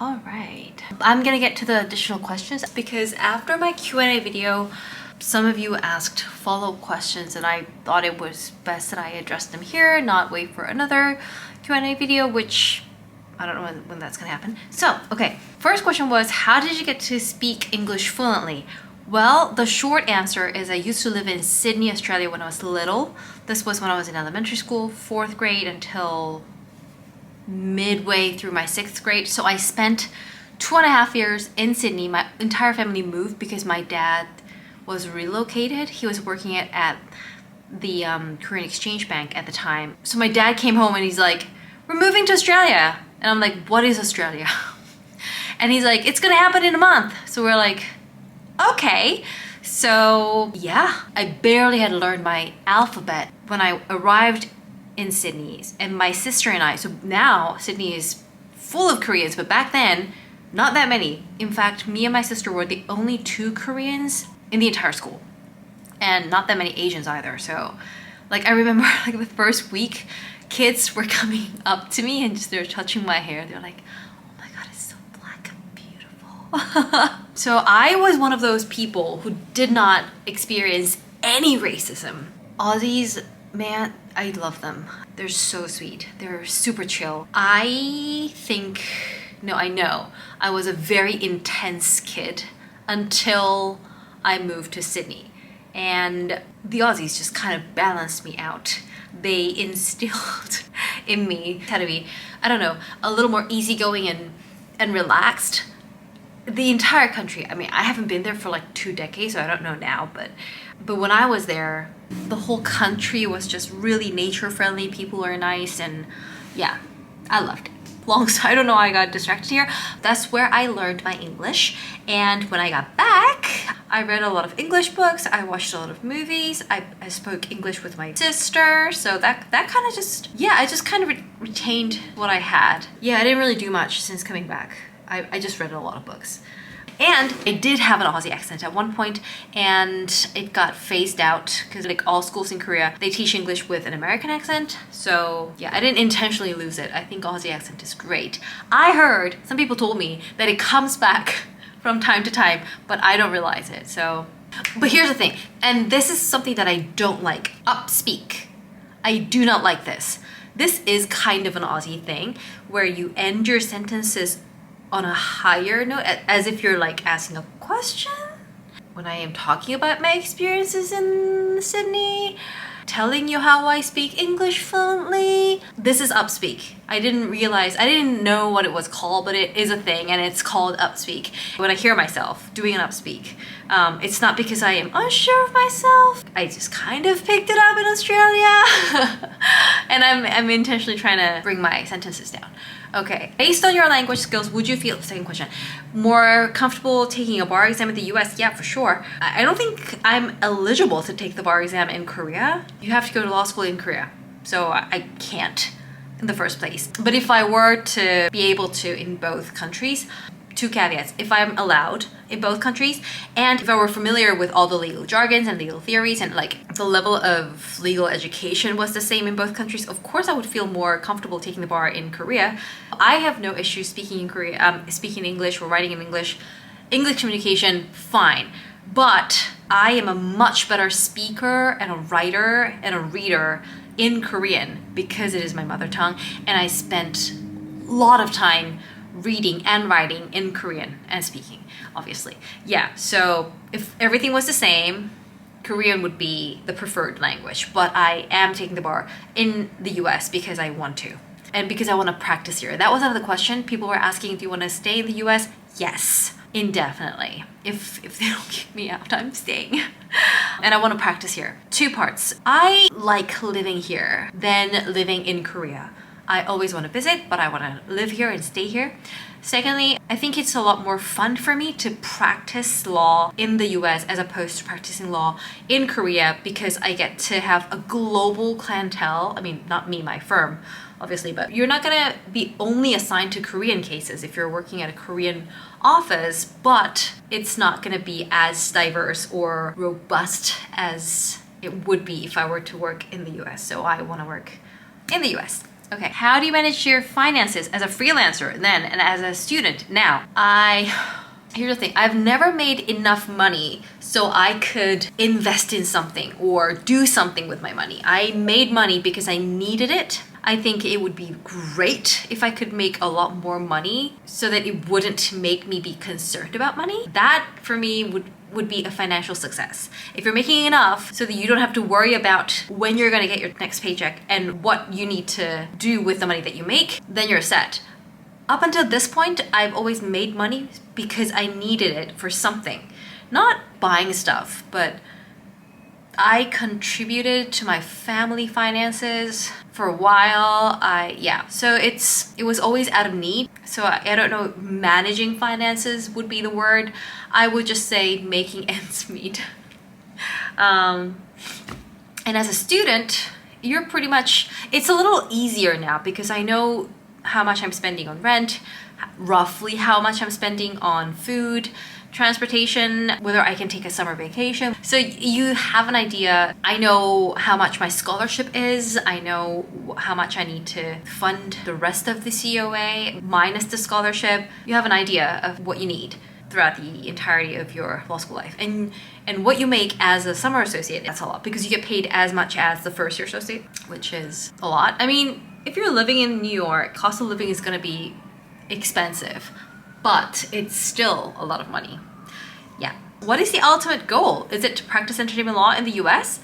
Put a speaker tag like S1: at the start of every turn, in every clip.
S1: All right, I'm gonna get to the additional questions because after my Q&A video, some of you asked follow-up questions and I thought it was best that I address them here, not wait for another Q&A video, which I don't know when that's gonna happen. So, okay, first question was, how did you get to speak English fluently? Well, the short answer is I used to live in Sydney, Australia when I was little. This was when I was in elementary school, 4th grade until midway through my 6th grade. So I spent 2.5 years in Sydney. My entire family moved because my dad was relocated. He was working at the Korean Exchange Bank at the time. So my dad came home and he's like, we're moving to Australia. And I'm like, what is Australia? And he's like, it's gonna happen in a month. So we're like, okay. So yeah, I barely had learned my alphabet when I arrived in Sydney, and my sister and I, so now Sydney is full of Koreans, but back then, not that many. In fact, me and my sister were the only 2 Koreans in the entire school, and not that many Asians either. So like I remember like the first week, kids were coming up to me and just they were touching my hair. They were like, oh my god, it's so black and beautiful. So I was one of those people who did not experience any racism. Aussies, man, I love them. They're so sweet. They're super chill. I know I was a very intense kid until I moved to Sydney. And the Aussies just kind of balanced me out. They instilled in me how to be, I don't know, a little more easygoing and relaxed. The entire country, I mean, I haven't been there for like 2 decades, so I don't know now, but when I was there, the whole country was just really nature friendly. People are nice, and yeah, I loved it. I don't know why I got distracted here. That's where I learned my English. And when I got back, I read a lot of English books. I watched a lot of movies. I spoke English with my sister. So that kind of just, yeah, I just kind of retained what I had. Yeah, I didn't really do much since coming back. I just read a lot of books. And I did have an Aussie accent at one point, and it got phased out because like all schools in Korea, they teach English with an American accent. So yeah, I didn't intentionally lose it. I think Aussie accent is great. I heard, some people told me that it comes back from time to time, but I don't realize it. So, but here's the thing, and this is something that I don't like, upspeak. I do not like this. This is kind of an Aussie thing where you end your sentences on a higher note, as if you're like asking a question. When I am talking about my experiences in Sydney, telling you how I speak English fluently, this is upspeak. I didn't know what it was called, but it is a thing and it's called upspeak. When I hear myself doing an upspeak, it's not because I am unsure of myself. I just kind of picked it up in Australia. And I'm intentionally trying to bring my sentences down. Okay, based on your language skills, would you feel, second question, more comfortable taking a bar exam in the US? Yeah, for sure. I don't think I'm eligible to take the bar exam in Korea. You have to go to law school in Korea. So I can't in the first place. But if I were to be able to in both countries, 2 caveats. If I'm allowed in both countries, and if I were familiar with all the legal jargons and legal theories, and like the level of legal education was the same in both countries, of course I would feel more comfortable taking the bar in Korea. I have no issue speaking in Korea, speaking English or writing in English. English communication, fine. But I am a much better speaker and a writer and a reader in Korean because it is my mother tongue, and I spent a lot of time reading and writing in Korean and speaking, obviously. Yeah, so if everything was the same, Korean would be the preferred language, but I am taking the bar in the US because I want to, and because I want to practice here. That was another question. People were asking if you want to stay in the US. Yes, indefinitely. If they don't kick me out, I'm staying. And I want to practice here. 2 parts. I like living here than living in Korea. I always want to visit, but I want to live here and stay here. Secondly, I think it's a lot more fun for me to practice law in the US as opposed to practicing law in Korea because I get to have a global clientele. I mean, not me, my firm, obviously, but you're not going to be only assigned to Korean cases if you're working at a Korean office, but it's not going to be as diverse or robust as it would be if I were to work in the US. So I want to work in the US. Okay, how do you manage your finances as a freelancer then and as a student now? Here's the thing, I've never made enough money so I could invest in something or do something with my money. I made money because I needed it. I think it would be great if I could make a lot more money so that it wouldn't make me be concerned about money. That for me would be a financial success. If you're making enough so that you don't have to worry about when you're gonna get your next paycheck and what you need to do with the money that you make, then you're set. Up until this point, I've always made money because I needed it for something. Not buying stuff, but I contributed to my family finances for a while. So it was always out of need. So I don't know, managing finances would be the word. I would just say making ends meet. And as a student, you're pretty much, it's a little easier now because I know how much I'm spending on rent, roughly how much I'm spending on food, transportation, whether I can take a summer vacation. So you have an idea. I know how much my scholarship is. I know how much I need to fund the rest of the COA minus the scholarship. You have an idea of what you need throughout the entirety of your law school life. And what you make as a summer associate, that's a lot because you get paid as much as the first year associate, which is a lot. I mean, if you're living in New York, cost of living is gonna be expensive, but it's still a lot of money. Yeah. What is the ultimate goal? Is it to practice entertainment law in the US?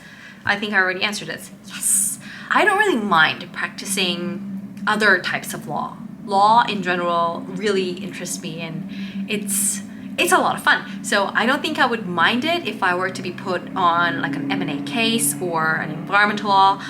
S1: I think I already answered this. Yes. I don't really mind practicing other types of law. Law in general really interests me and it's a lot of fun. So I don't think I would mind it if I were to be put on like an M&A case or an environmental law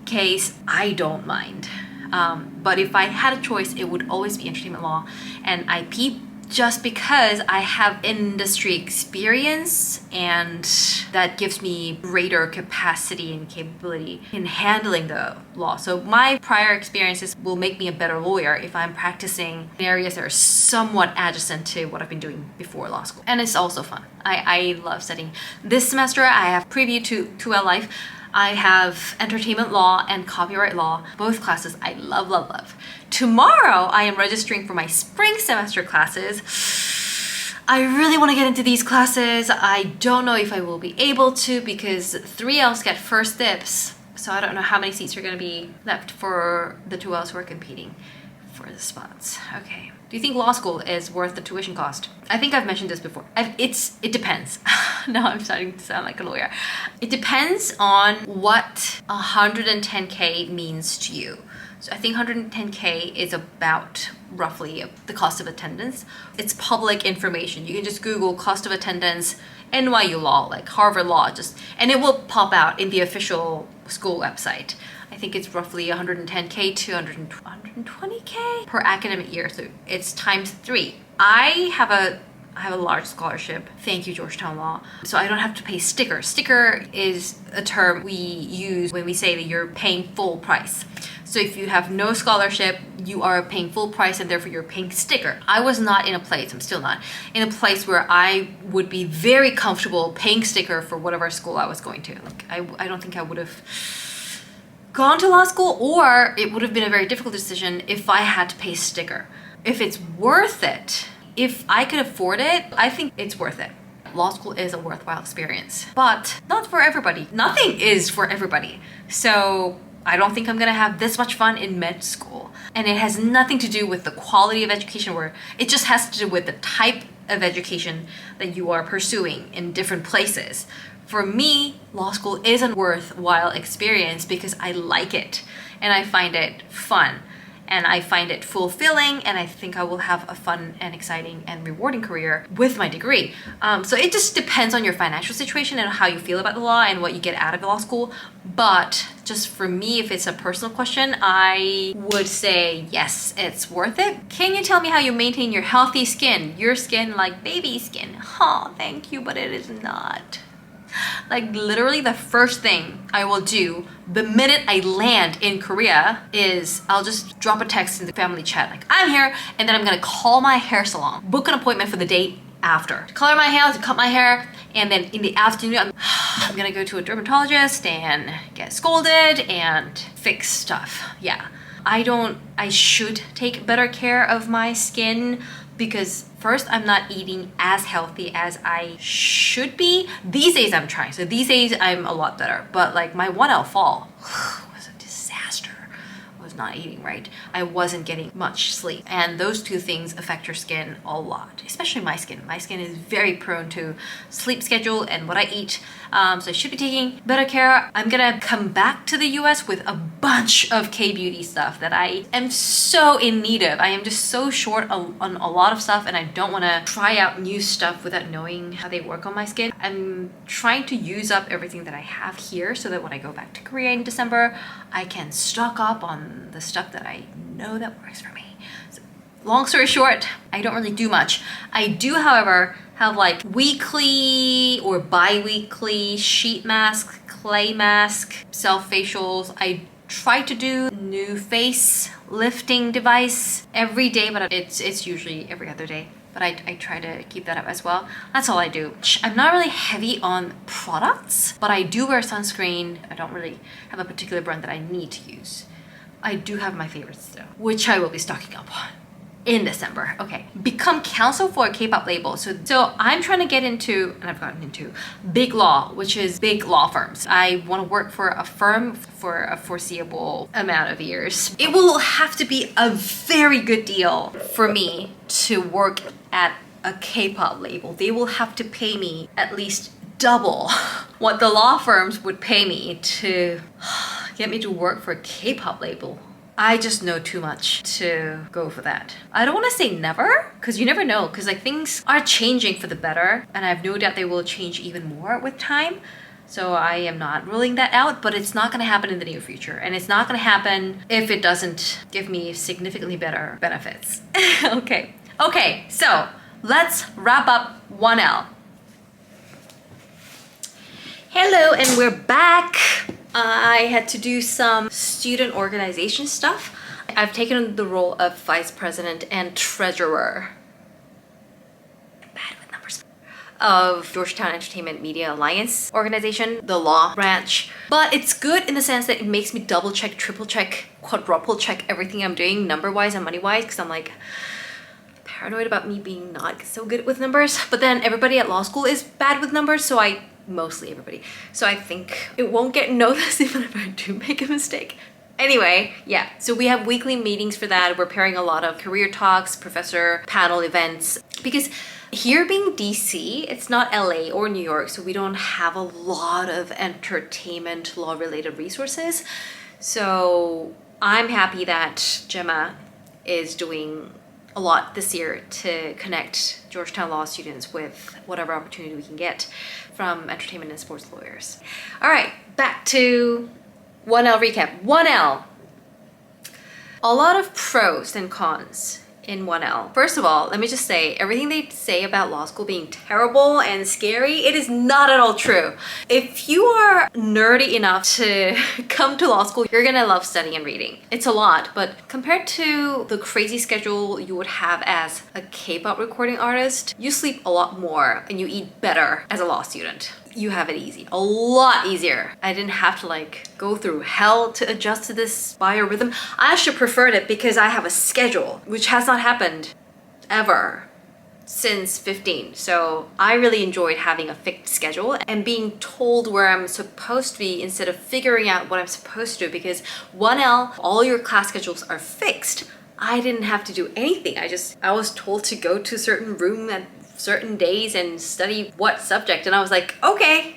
S1: case. I don't mind. But if I had a choice, it would always be entertainment law and IP just because I have industry experience and that gives me greater capacity and capability in handling the law. So my prior experiences will make me a better lawyer if I'm practicing in areas that are somewhat adjacent to what I've been doing before law school. And it's also fun. I love studying. This semester I have preview to 2L Life. I have entertainment law and copyright law, both classes I love, love, love. Tomorrow, I am registering for my spring semester classes. I really want to get into these classes. I don't know if I will be able to because 3Ls get first dibs. So I don't know how many seats are going to be left for the 2Ls who are competing for the spots. Okay. Do you think law school is worth the tuition cost? I think I've mentioned this before. It depends. Now I'm starting to sound like a lawyer. It depends on what 110K means to you. So I think 110K is about roughly the cost of attendance. It's public information. You can just Google cost of attendance, NYU Law, like Harvard Law, and it will pop out in the official school website. I think it's roughly 110K to 120K per academic year. So it's times 3. I have a large scholarship. Thank you, Georgetown Law. So I don't have to pay sticker. Sticker is a term we use when we say that you're paying full price. So if you have no scholarship, you are paying full price and therefore you're paying sticker. I was not in a place, I'm still not, in a place where I would be very comfortable paying sticker for whatever school I was going to. Like I don't think I would have gone to law school, or it would have been a very difficult decision if I had to pay sticker. If it's worth it, if I could afford it, I think it's worth it. Law school is a worthwhile experience, but not for everybody. Nothing is for everybody. So I don't think I'm gonna have this much fun in med school. And it has nothing to do with the quality of education, where it just has to do with the type of education that you are pursuing in different places. For me, law school is a worthwhile experience because I like it and I find it fun and I find it fulfilling, and I think I will have a fun and exciting and rewarding career with my degree. So it just depends on your financial situation and how you feel about the law and what you get out of law school. But just for me, if it's a personal question, I would say yes, it's worth it. Can you tell me how you maintain your healthy skin? Your skin like baby skin. Oh, thank you, but it is not. Like literally the first thing I will do the minute I land in Korea is I'll just drop a text in the family chat like, I'm here, and then I'm gonna call my hair salon, book an appointment for the day after. To color my hair, to cut my hair, and then in the afternoon I'm gonna go to a dermatologist and get scolded and fix stuff. Yeah. I should take better care of my skin because first, I'm not eating as healthy as I should be. These days I'm trying. So these days I'm a lot better. But like my 1L fall was a disaster. I was not eating right. I wasn't getting much sleep. And those two things affect your skin a lot, especially my skin. My skin is very prone to sleep schedule and what I eat. So I should be taking better care. I'm gonna come back to the US with a bunch of K-beauty stuff that I am so in need of. I am just so short on a lot of stuff and I don't wanna try out new stuff without knowing how they work on my skin. I'm trying to use up everything that I have here so that when I go back to Korea in December, I can stock up on the stuff that I know that works for me. So, long story short, I don't really do much. I do, however, have like weekly or bi-weekly sheet mask, clay mask, self facials. I try to do new face lifting device every day, but it's usually every other day. But I try to keep that up as well. That's all I do. I'm not really heavy on products, but I do wear sunscreen. I don't really have a particular brand that I need to use. I do have my favorites though, which I will be stocking up on in December. Okay, become counsel for a K-pop label. So I'm trying to get into, and I've gotten into, Big Law, which is big law firms. I want to work for a firm for a foreseeable amount of years. It will have to be a very good deal for me to work at a K-pop label. They will have to pay me at least double what the law firms would pay me to get me to work for a K-pop label. I just know too much to go for that. I don't want to say never, because you never know, because like things are changing for the better, and I have no doubt they will change even more with time. So I am not ruling that out, but it's not going to happen in the near future, and it's not going to happen if it doesn't give me significantly better benefits. Okay, so let's wrap up 1L. Hello, and we're back. I had to do some student organization stuff. I've taken the role of vice president and treasurer. I'm bad with numbers. Of Georgetown Entertainment Media Alliance organization, the law branch. But it's good in the sense that it makes me double check, triple check, quadruple check everything I'm doing number-wise and money-wise, because I'm like paranoid about me being not so good with numbers. But then everybody at law school is bad with numbers, so mostly everybody. So I think it won't get noticed even if I do make a mistake. Anyway, yeah, so we have weekly meetings for that. We're pairing a lot of career talks, professor panel events, because here being DC, it's not LA or New York, so we don't have a lot of entertainment law related resources. So I'm happy that Gemma is doing a lot this year to connect Georgetown law students with whatever opportunity we can get from entertainment and sports lawyers. All right, back to 1L recap. 1L. A lot of pros and cons in 1L. First of all, let me just say, everything they say about law school being terrible and scary, it is not at all true. If you are nerdy enough to come to law school, you're gonna love studying and reading. It's a lot, but compared to the crazy schedule you would have as a K-pop recording artist, you sleep a lot more and you eat better as a law student. You have it easy, a lot easier. I didn't have to like go through hell to adjust to this biorhythm. I actually preferred it because I have a schedule, which has not happened ever since 15. So I really enjoyed having a fixed schedule and being told where I'm supposed to be instead of figuring out what I'm supposed to do, because 1L, all your class schedules are fixed. I didn't have to do anything. I was told to go to a certain room at certain days and study what subject, and I was like, okay.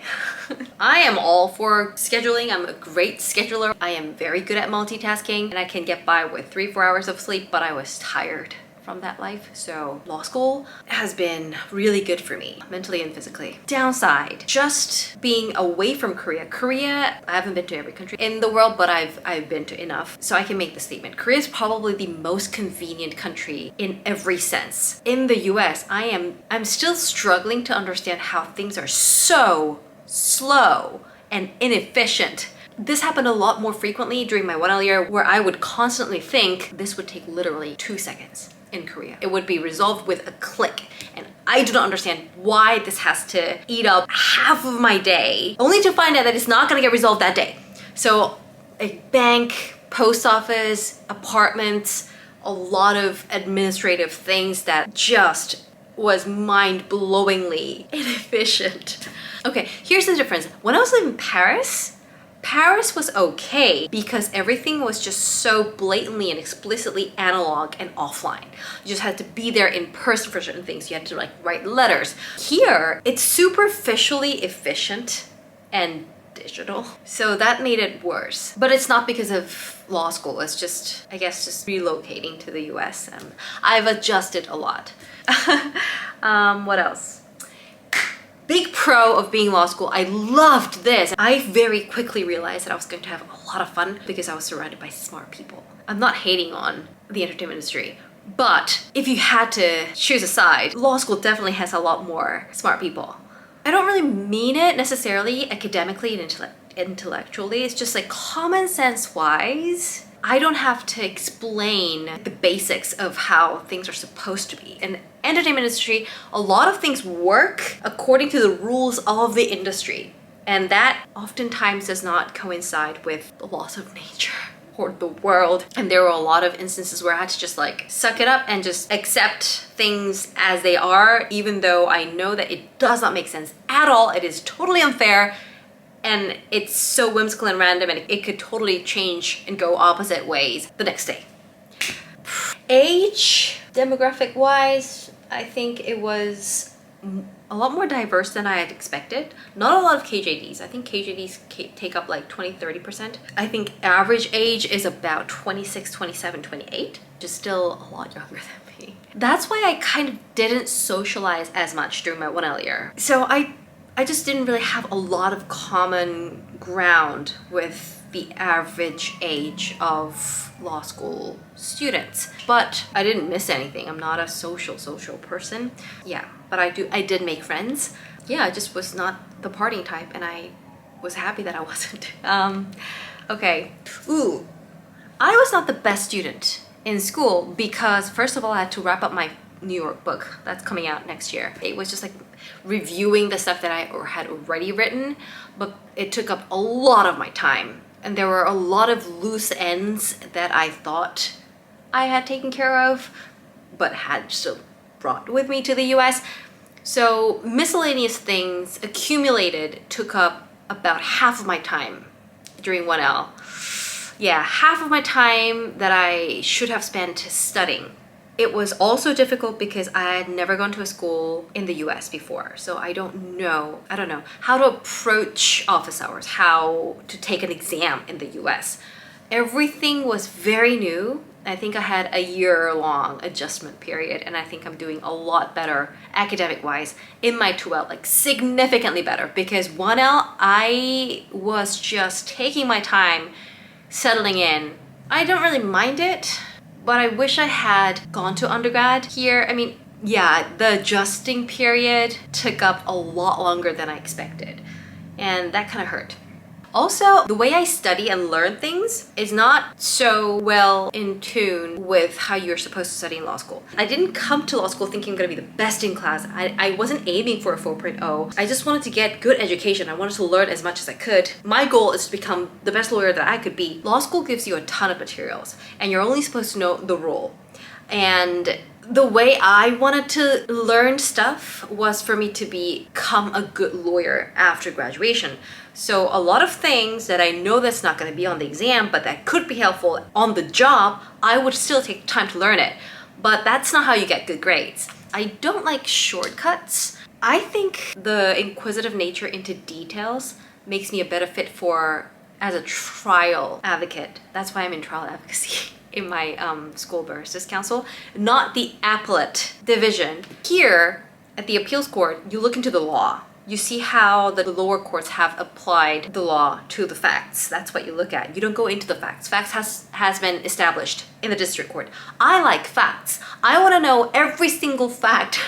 S1: I am all for scheduling. I'm a great scheduler. I am very good at multitasking, and I can get by with 3-4 hours of sleep, but I was tired from that life. So law school has been really good for me, mentally and physically. Downside, just being away from Korea. Korea, I haven't been to every country in the world, but I've been to enough. So I can make the statement. Korea is probably the most convenient country in every sense. In the US, I'm still struggling to understand how things are so slow and inefficient. This happened a lot more frequently during my 1L year, where I would constantly think this would take literally 2 seconds. In Korea, it would be resolved with a click, and I do not understand why this has to eat up half of my day, only to find out that it's not going to get resolved that day. So a bank post office, apartments, a lot of administrative things that just was mind-blowingly inefficient. Okay, here's the difference. When I was in Paris, Paris was okay because everything was just so blatantly and explicitly analog and offline. You just had to be there in person for certain things. You had to like write letters. Here, it's superficially efficient and digital. So that made it worse. But it's not because of law school. It's just, I guess, just relocating to the US. I've adjusted a lot. What else? Big pro of being law school, I loved this. I very quickly realized that I was going to have a lot of fun because I was surrounded by smart people. I'm not hating on the entertainment industry, but if you had to choose a side, law school definitely has a lot more smart people. I don't really mean it necessarily academically and intellectually. It's just like common sense wise. I don't have to explain the basics of how things are supposed to be. In the entertainment industry, a lot of things work according to the rules of the industry. And that oftentimes does not coincide with the laws of nature or the world. And there were a lot of instances where I had to just like suck it up and just accept things as they are, even though I know that it does not make sense at all. It is totally unfair. And it's so whimsical and random, and it could totally change and go opposite ways the next day. Age, demographic wise, I think it was a lot more diverse than I had expected. Not a lot of KJDs. I think KJDs take up like 20-30%. I think average age is about 26, 27, 28, which is still a lot younger than me. That's why I kind of didn't socialize as much during my 1L year. So I just didn't really have a lot of common ground with the average age of law school students. But I didn't miss anything. I'm not a social person. Yeah, but I did make friends. Yeah, I just was not the partying type, and I was happy that I wasn't. Okay. Ooh, I was not the best student in school because first of all, I had to wrap up my New York book that's coming out next year. It was just like reviewing the stuff that I had already written, but it took up a lot of my time. And there were a lot of loose ends that I thought I had taken care of, but had still brought with me to the US. So miscellaneous things accumulated took up about half of my time during 1L. Yeah, half of my time that I should have spent studying. It was also difficult because I had never gone to a school in the US before. So I don't know how to approach office hours, how to take an exam in the US. Everything was very new. I think I had a year-long adjustment period, and I think I'm doing a lot better academic-wise in my 2L, like significantly better, because 1L, I was just taking my time settling in. I don't really mind it, but I wish I had gone to undergrad here. I mean, yeah, the adjusting period took up a lot longer than I expected, and that kind of hurt. Also, the way I study and learn things is not so well in tune with how you're supposed to study in law school. I didn't come to law school thinking I'm gonna be the best in class. I wasn't aiming for a 4.0. I just wanted to get good education. I wanted to learn as much as I could. My goal is to become the best lawyer that I could be. Law school gives you a ton of materials, and you're only supposed to know the rule. And the way I wanted to learn stuff was for me to become a good lawyer after graduation. So a lot of things that I know that's not going to be on the exam, but that could be helpful on the job, I would still take time to learn it. But that's not how you get good grades. I don't like shortcuts. I think the inquisitive nature into details makes me a better fit as a trial advocate. That's why I'm in trial advocacy in my school barristers council, not the appellate division. Here at the appeals court, you look into the law. You see how the lower courts have applied the law to the facts. That's what you look at. You don't go into the facts. Facts has been established in the district court. I like facts. I want to know every single fact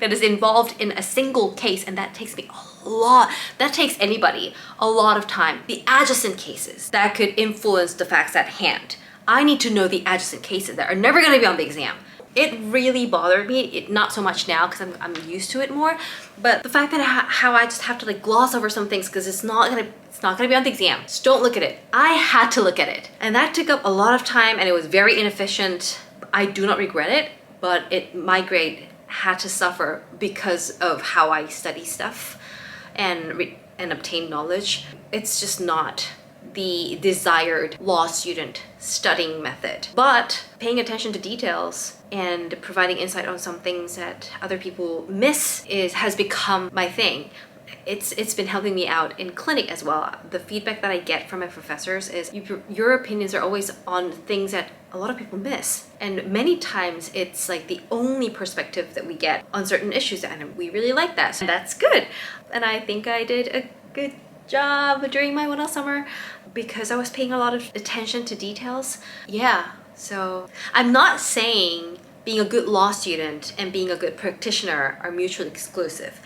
S1: that is involved in a single case, and that takes me a lot. That takes anybody a lot of time. The adjacent cases that could influence the facts at hand. I need to know the adjacent cases that are never going to be on the exam. it really bothered me. Not so much now because I'm used to it more, but the fact that how I just have to like gloss over some things because it's not gonna be on the exam. Just don't look at it. I had to look at it, and that took up a lot of time, and it was very inefficient. I do not regret it, but my grade had to suffer because of how I study stuff and obtain knowledge. It's just not the desired law student studying method. But paying attention to details and providing insight on some things that other people miss has become my thing. It's been helping me out in clinic as well. The feedback that I get from my professors is your opinions are always on things that a lot of people miss. And many times it's like the only perspective that we get on certain issues, and we really like that. So that's good. And I think I did a good job during my 1L summer because I was paying a lot of attention to details. Yeah, so I'm not saying being a good law student and being a good practitioner are mutually exclusive,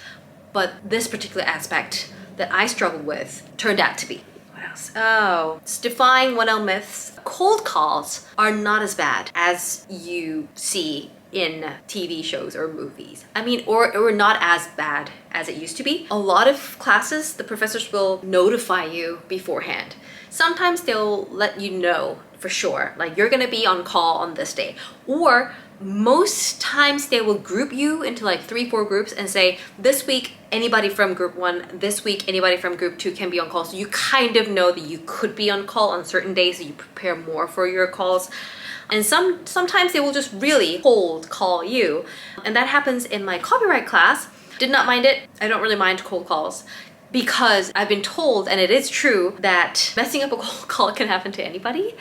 S1: but this particular aspect that I struggled with turned out to be. What else? Oh, it's defying 1L myths. Cold calls are not as bad as you see in TV shows or movies. I mean, or not as bad as it used to be. A lot of classes, the professors will notify you beforehand. Sometimes they'll let you know for sure, like you're gonna be on call on this day. Or most times they will group you into like 3-4 groups and say, this week anybody from group 1, this week anybody from group 2 can be on call. So you kind of know that you could be on call on certain days, so you prepare more for your calls. And sometimes they will just really cold call you. And that happens in my copyright class. Did not mind it. I don't really mind cold calls because I've been told, and it is true, that messing up a cold call can happen to anybody.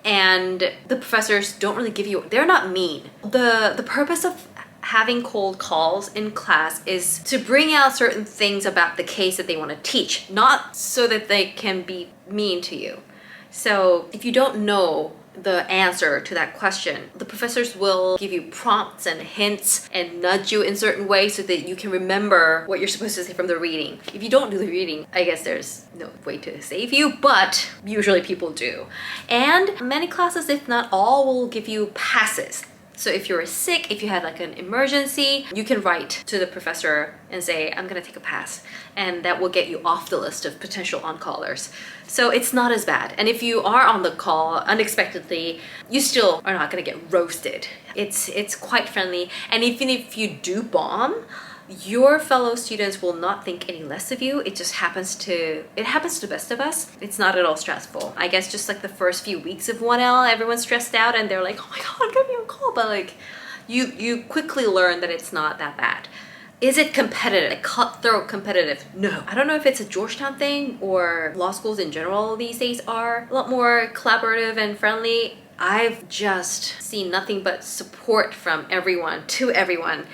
S1: And the professors don't really give you, they're not mean. The purpose of having cold calls in class is to bring out certain things about the case that they want to teach, not so that they can be mean to you. So if you don't know the answer to that question, the professors will give you prompts and hints and nudge you in certain ways so that you can remember what you're supposed to say from the reading. If you don't do the reading, I guess there's no way to save you, but usually people do. And many classes, if not all, will give you passes. So if you're sick, if you had like an emergency, you can write to the professor and say, I'm gonna take a pass. And that will get you off the list of potential on-callers. So it's not as bad. And if you are on the call unexpectedly, you still are not gonna get roasted. It's quite friendly. And even if you do bomb, your fellow students will not think any less of you. It happens to the best of us. It's not at all stressful. I guess just like the first few weeks of 1L, everyone's stressed out and they're like, oh my God, I'm gonna be on call. But like, you quickly learn that it's not that bad. Is it competitive? Like cutthroat competitive? No. I don't know if it's a Georgetown thing or law schools in general these days are a lot more collaborative and friendly. I've just seen nothing but support from everyone to everyone.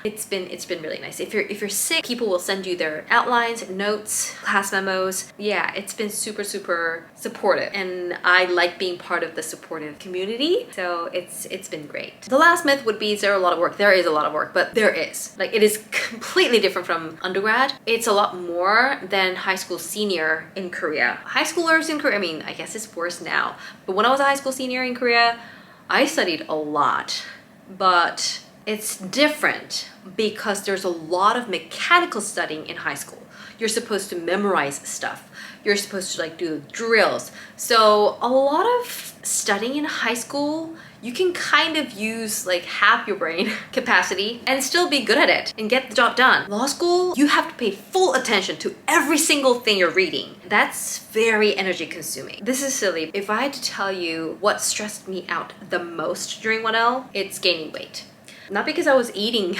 S1: It's been really nice. If you're sick, people will send you their outlines, notes, class memos. Yeah, it's been super supportive, and I like being part of the supportive community. So it's been great. The last myth would be, is there a lot of work? There is a lot of work, but there is. Like, it is completely different from undergrad. It's a lot more than high school senior in Korea. High schoolers in Korea, I mean, I guess it's worse now. But when I was a high school senior in Korea, I studied a lot, but it's different because there's a lot of mechanical studying in high school. You're supposed to memorize stuff. You're supposed to like do drills. So a lot of studying in high school, you can kind of use like half your brain capacity and still be good at it and get the job done. Law school, you have to pay full attention to every single thing you're reading. That's very energy consuming. This is silly. If I had to tell you what stressed me out the most during 1L, it's gaining weight. Not because I was eating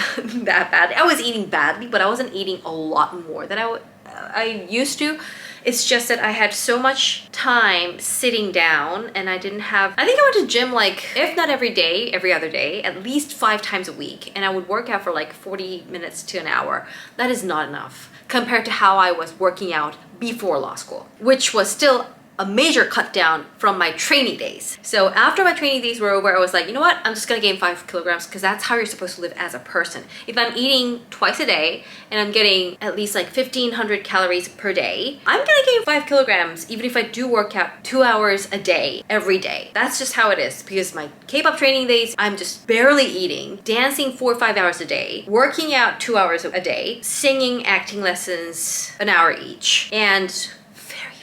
S1: that bad. I was eating badly, but I wasn't eating a lot more than I used to. It's just that I had so much time sitting down and I didn't have... I think I went to gym like, if not every day, every other day, at least 5 times a week. And I would work out for like 40 minutes to an hour. That is not enough compared to how I was working out before law school, which was still a major cut down from my training days. So after my training days were over, I was like, you know what? I'm just gonna gain 5 kilograms because that's how you're supposed to live as a person. If I'm eating twice a day and I'm getting at least like 1,500 calories per day, I'm gonna gain 5 kilograms even if I do work out 2 hours a day, every day. That's just how it is because my K-pop training days, I'm just barely eating, dancing 4 or 5 hours a day, working out 2 hours a day, singing, acting lessons an hour each, and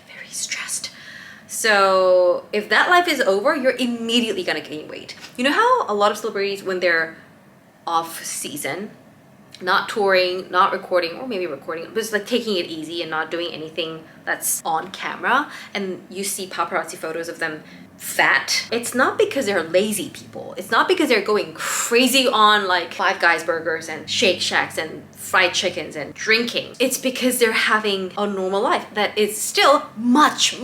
S1: very stressed. So if that life is over, you're immediately gonna gain weight. You know how a lot of celebrities, when they're off season, not touring, not recording, or maybe recording, but just like taking it easy and not doing anything that's on camera, and you see paparazzi photos of them fat, it's not because they're lazy people. It's not because they're going crazy on like Five Guys burgers and Shake Shacks and fried chickens and drinking. It's because they're having a normal life that is still much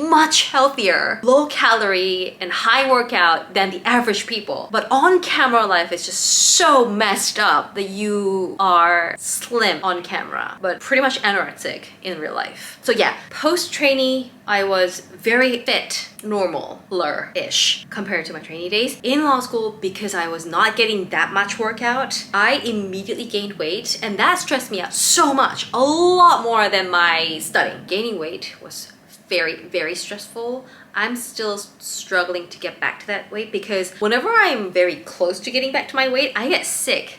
S1: healthier, low calorie and high workout than the average people. But on camera life is just so messed up that you are slim on camera, but pretty much anorexic in real life. So yeah, post-trainee, I was very fit, normal-ish compared to my trainee days. In law school, because I was not getting that much workout, I immediately gained weight, and that stressed me out so much, a lot more than my studying. Gaining weight was very stressful. I'm still struggling to get back to that weight because whenever I'm very close to getting back to my weight, I get sick.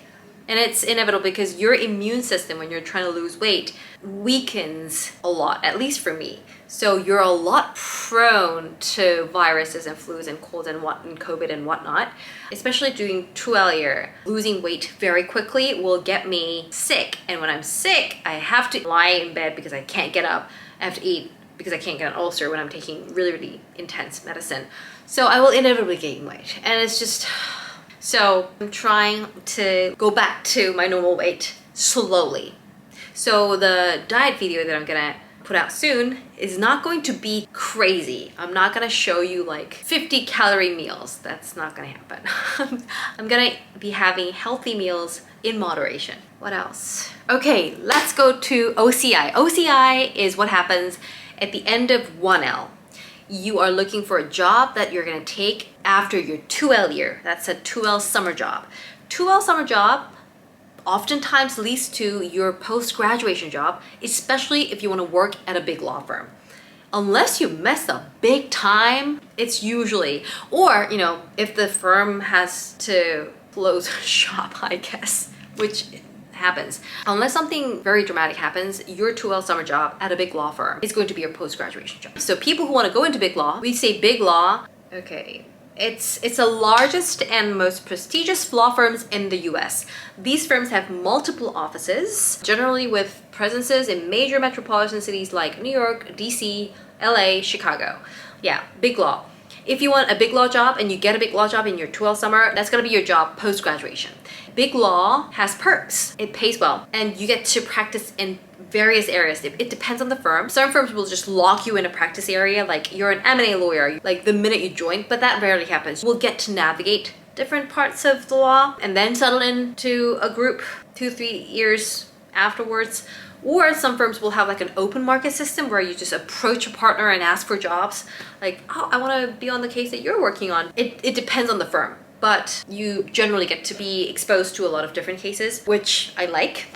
S1: And it's inevitable because your immune system, when you're trying to lose weight, weakens a lot, at least for me. So you're a lot prone to viruses and flus and colds and COVID and whatnot. Especially doing 2L year, losing weight very quickly will get me sick. And when I'm sick, I have to lie in bed because I can't get up. I have to eat because I can't get an ulcer when I'm taking really intense medicine. So I will inevitably gain weight. And it's just... So I'm trying to go back to my normal weight slowly. So the diet video that I'm gonna put out soon is not going to be crazy. I'm not gonna show you like 50 calorie meals. That's not gonna happen. I'm gonna be having healthy meals in moderation. What else? Okay, let's go to OCI. OCI is what happens at the end of 1L. You are looking for a job that you're gonna take after your 2L year. That's a 2L summer job. 2L summer job oftentimes leads to your post-graduation job, especially if you wanna work at a big law firm. Unless you mess up big time, it's usually, or you know, if the firm has to close shop, I guess, which happens. Unless something very dramatic happens, your 2L summer job at a big law firm is going to be your post-graduation job. So people who want to go into big law, we say big law, okay, it's the largest and most prestigious law firms in the US. These firms have multiple offices, generally with presences in major metropolitan cities like New York, DC, LA, Chicago. Yeah, big law. If you want a big law job and you get a big law job in your 2L summer, that's gonna be your job post-graduation. Big law has perks. It pays well and you get to practice in various areas. It depends on the firm. Some firms will just lock you in a practice area, like you're an M&A lawyer, like the minute you join, but that rarely happens. We'll get to navigate different parts of the law and then settle into a group 2-3 years afterwards. Or some firms will have like an open market system where you just approach a partner and ask for jobs. Like, oh, I want to be on the case that you're working on. It depends on the firm, but you generally get to be exposed to a lot of different cases, which I like.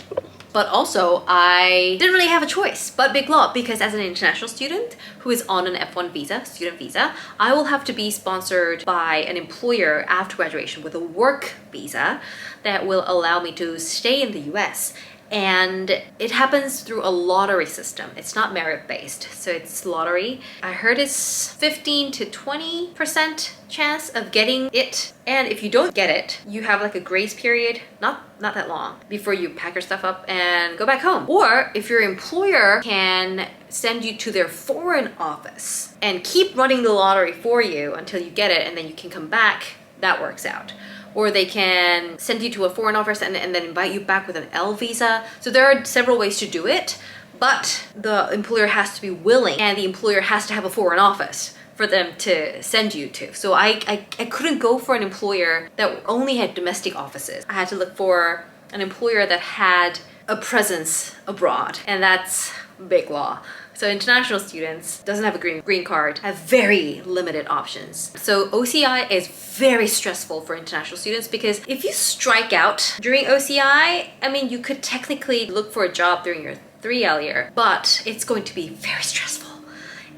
S1: But also, I didn't really have a choice but big law because as an international student who is on an F1 visa, student visa, I will have to be sponsored by an employer after graduation with a work visa that will allow me to stay in the US. And it happens through a lottery system. It's not merit-based, so it's lottery. I heard it's 15 to 20% chance of getting it. And if you don't get it, you have like a grace period, not that long, before you pack your stuff up and go back home. Or if your employer can send you to their foreign office and keep running the lottery for you until you get it and then you can come back, that works out. Or they can send you to a foreign office and then invite you back with an L visa. So there are several ways to do it, but the employer has to be willing and the employer has to have a foreign office for them to send you to. So I couldn't go for an employer that only had domestic offices. I had to look for an employer that had a presence abroad, and that's big law. So international students doesn't have a green card have very limited options. So OCI is very stressful for international students because if you strike out during OCI, I mean, you could technically look for a job during your 3L year, but it's going to be very stressful.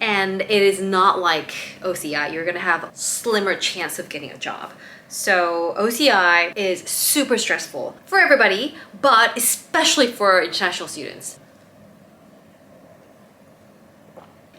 S1: And it is not like OCI. You're gonna have a slimmer chance of getting a job. So OCI is super stressful for everybody, but especially for international students.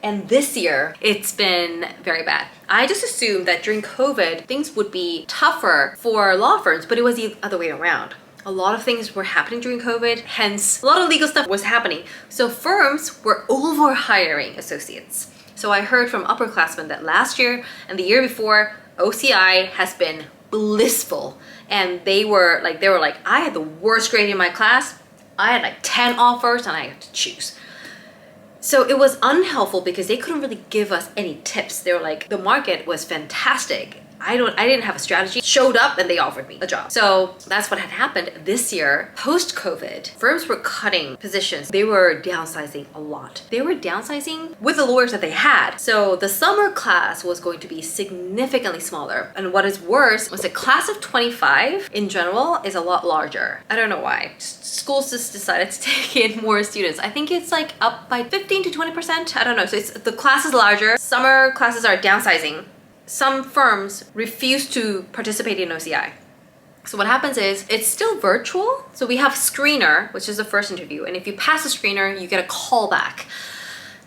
S1: And this year, it's been very bad. I just assumed that during COVID, things would be tougher for law firms, but it was the other way around. A lot of things were happening during COVID, hence a lot of legal stuff was happening. So firms were over hiring associates. So I heard from upperclassmen that last year and the year before, OCI has been blissful. And they were like, I had the worst grade in my class. I had like 10 offers and I had to choose. So it was unhelpful because they couldn't really give us any tips. They were like, the market was fantastic. I didn't have a strategy. Showed up and they offered me a job. So that's what had happened this year. Post-COVID, firms were cutting positions. They were downsizing a lot. They were downsizing with the lawyers that they had. So the summer class was going to be significantly smaller. And what is worse was the class of 25 in general is a lot larger. I don't know why. Schools just decided to take in more students. I think it's like up by 15 to 20%. I don't know. So the class is larger. Summer classes are downsizing. Some firms refuse to participate in OCI. So what happens is it's still virtual. So we have screener, which is the first interview. And if you pass the screener, you get a callback.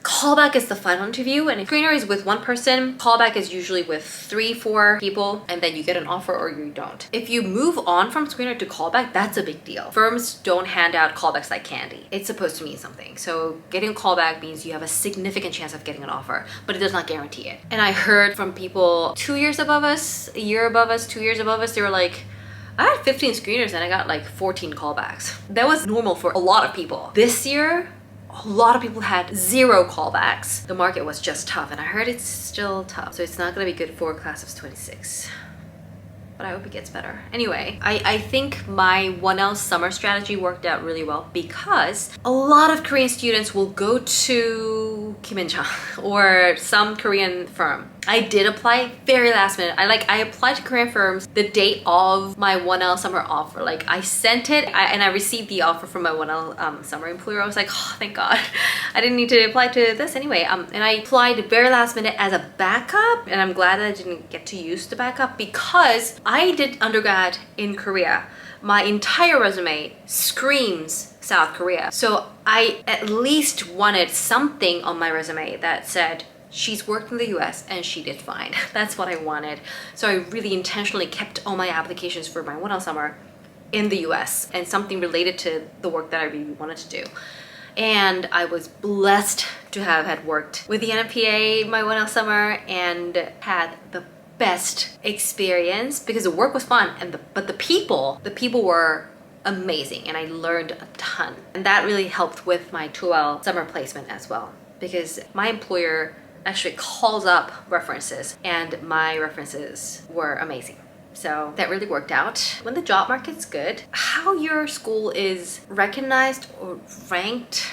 S1: Callback is the final interview, and if screener is with one person, callback is usually with 3-4 people, and then you get an offer or you don't. If you move on from screener to callback, that's a big deal. Firms don't hand out callbacks like candy. It's supposed to mean something. So getting a callback means you have a significant chance of getting an offer, but it does not guarantee it. And I heard from people 2 years above us, a year above us, 2 years above us, they were like, I had 15 screeners and I got like 14 callbacks. That was normal for a lot of people. This year, a lot of people had 0 callbacks. The market was just tough, and I heard it's still tough. So it's not gonna be good for class of 26. But I hope it gets better. Anyway, I think my 1L summer strategy worked out really well because a lot of Korean students will go to Kim In-chang or some Korean firm. I did apply very last minute. I applied to Korean firms the date of my 1L summer offer. Like I sent it and I received the offer from my 1L summer employer. I was like, oh, thank God. I didn't need to apply to this anyway. And I applied very last minute as a backup, and I'm glad that I didn't get to use the backup because I did undergrad in Korea. My entire resume screams South Korea. So I at least wanted something on my resume that said, she's worked in the US and she did fine. That's what I wanted. So I really intentionally kept all my applications for my 1L summer in the US and something related to the work that I really wanted to do. And I was blessed to have had worked with the NMPA my 1L summer and had the best experience because the work was fun but the people were amazing and I learned a ton. And that really helped with my 2L summer placement as well because my employer actually calls up references and my references were amazing. So that really worked out. When the job market's good, how your school is recognized or ranked,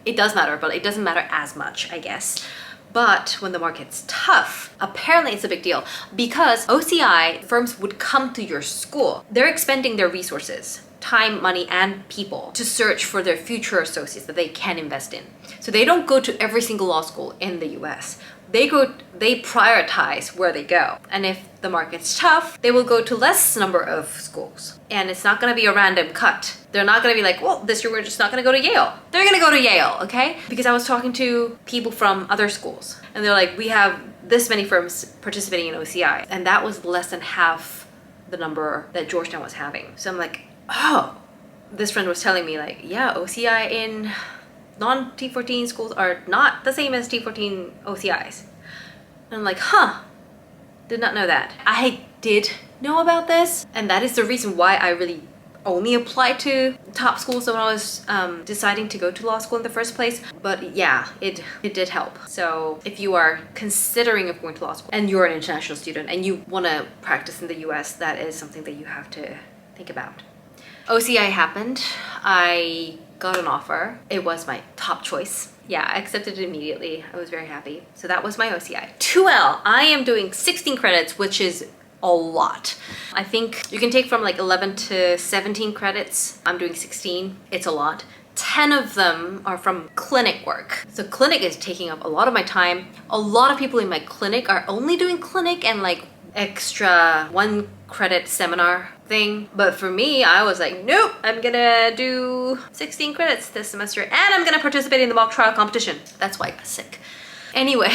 S1: it does matter, but it doesn't matter as much, I guess. But when the market's tough, apparently it's a big deal because OCI firms would come to your school. They're expending their resources, time, money, and people to search for their future associates that they can invest in. So they don't go to every single law school in the US. They prioritize where they go. And if the market's tough, they will go to less number of schools. And it's not gonna be a random cut. They're not gonna be like, well, this year we're just not gonna go to Yale. They're gonna go to Yale, okay? Because I was talking to people from other schools and they're like, we have this many firms participating in OCI. And that was less than half the number that Georgetown was having. So I'm like, oh, this friend was telling me like, yeah, OCI in non-T14 schools are not the same as T14 OCIs. And I'm like, huh, did not know that. I did know about this, and that is the reason why I really only applied to top schools when I was deciding to go to law school in the first place. But yeah, it did help. So if you are considering of going to law school and you're an international student and you want to practice in the US, that is something that you have to think about. OCI happened. I got an offer. It was my top choice. Yeah, I accepted it immediately. I was very happy. So that was my OCI. 2L, I am doing 16 credits, which is a lot. I think you can take from like 11 to 17 credits. I'm doing 16. It's a lot. 10 of them are from clinic work. So clinic is taking up a lot of my time. A lot of people in my clinic are only doing clinic and like extra 1 credit seminar thing. But for me, I was like, nope, I'm gonna do 16 credits this semester and I'm gonna participate in the mock trial competition. That's why I got sick. Anyway,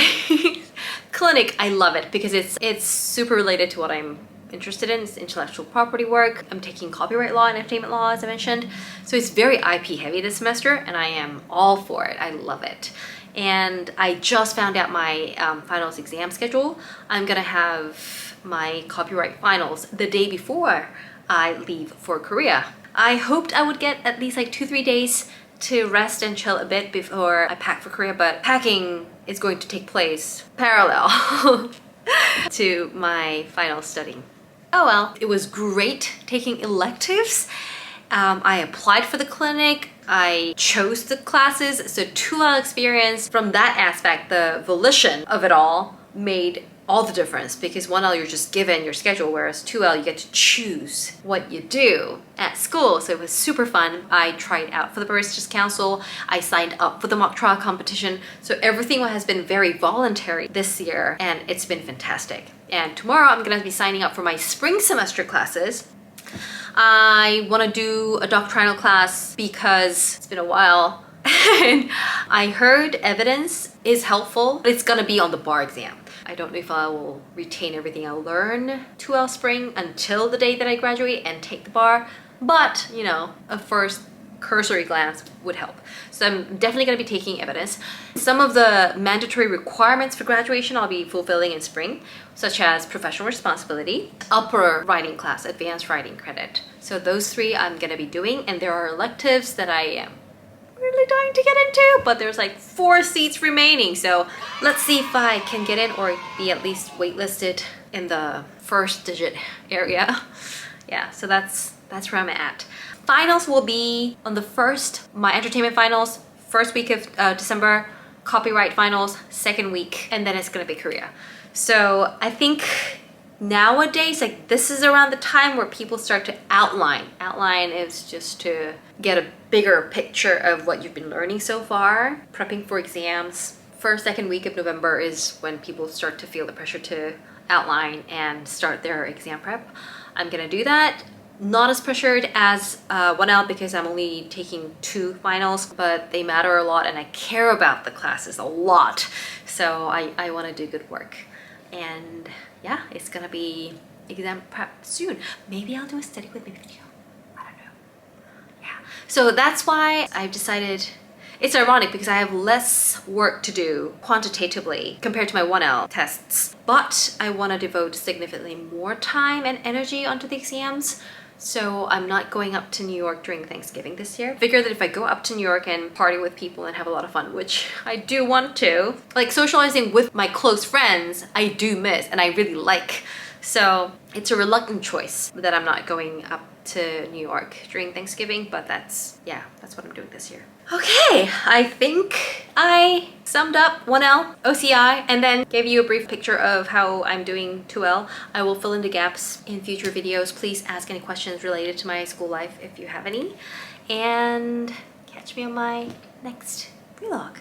S1: clinic, I love it because it's super related to what I'm interested in. It's intellectual property work. I'm taking copyright law and entertainment law, as I mentioned. So it's very IP heavy this semester and I am all for it. I love it. And I just found out my finals exam schedule. I'm gonna have my copyright finals the day before I leave for Korea. I hoped I would get at least like 2-3 days to rest and chill a bit before I pack for Korea, but packing is going to take place parallel to my final studying. Oh well, it was great taking electives. I applied for the clinic, I chose the classes, so 2L experience from that aspect, the volition of it all made all the difference because 1L you're just given your schedule, whereas 2L you get to choose what you do at school. So it was super fun. I tried out for the Baristas Council. I signed up for the mock trial competition. So everything has been very voluntary this year and it's been fantastic. And tomorrow I'm gonna be signing up for my spring semester classes. I want to do a doctrinal class because it's been a while and I heard evidence is helpful, but it's gonna be on the bar exam. I don't know if I will retain everything I learn 2L spring until the day that I graduate and take the bar, but you know, a first cursory glance would help. So I'm definitely going to be taking evidence. Some of the mandatory requirements for graduation I'll be fulfilling in spring, such as professional responsibility, upper writing class, advanced writing credit. So those 3 I'm going to be doing, and there are electives that I am really dying to get into, but there's like 4 seats remaining. So let's see if I can get in or be at least waitlisted in the first digit area. Yeah, so that's where I'm at. Finals will be on the 1st, my entertainment finals, 1st week of December, copyright finals, 2nd week, and then it's gonna be Korea. So I think nowadays, like this is around the time where people start to outline. Outline is just to get a bigger picture of what you've been learning so far. Prepping for exams. 1st, 2nd week of November is when people start to feel the pressure to outline and start their exam prep. I'm gonna do that. Not as pressured as 1L because I'm only taking 2 finals, but they matter a lot and I care about the classes a lot. So I want to do good work. And yeah, it's gonna be exam prep soon. Maybe I'll do a study with me video. I don't know. Yeah. So that's why I've decided. It's ironic because I have less work to do quantitatively compared to my 1L tests, but I want to devote significantly more time and energy onto the exams. So I'm not going up to New York during Thanksgiving this year. Figure that if I go up to New York and party with people and have a lot of fun, which I do want to, like socializing with my close friends, I do miss and I really like. So it's a reluctant choice that I'm not going up to New York during Thanksgiving, but that's what I'm doing this year. Okay, I think I summed up 1L, OCI, and then gave you a brief picture of how I'm doing 2L. I will fill in the gaps in future videos. Please ask any questions related to my school life if you have any, and catch me on my next vlog.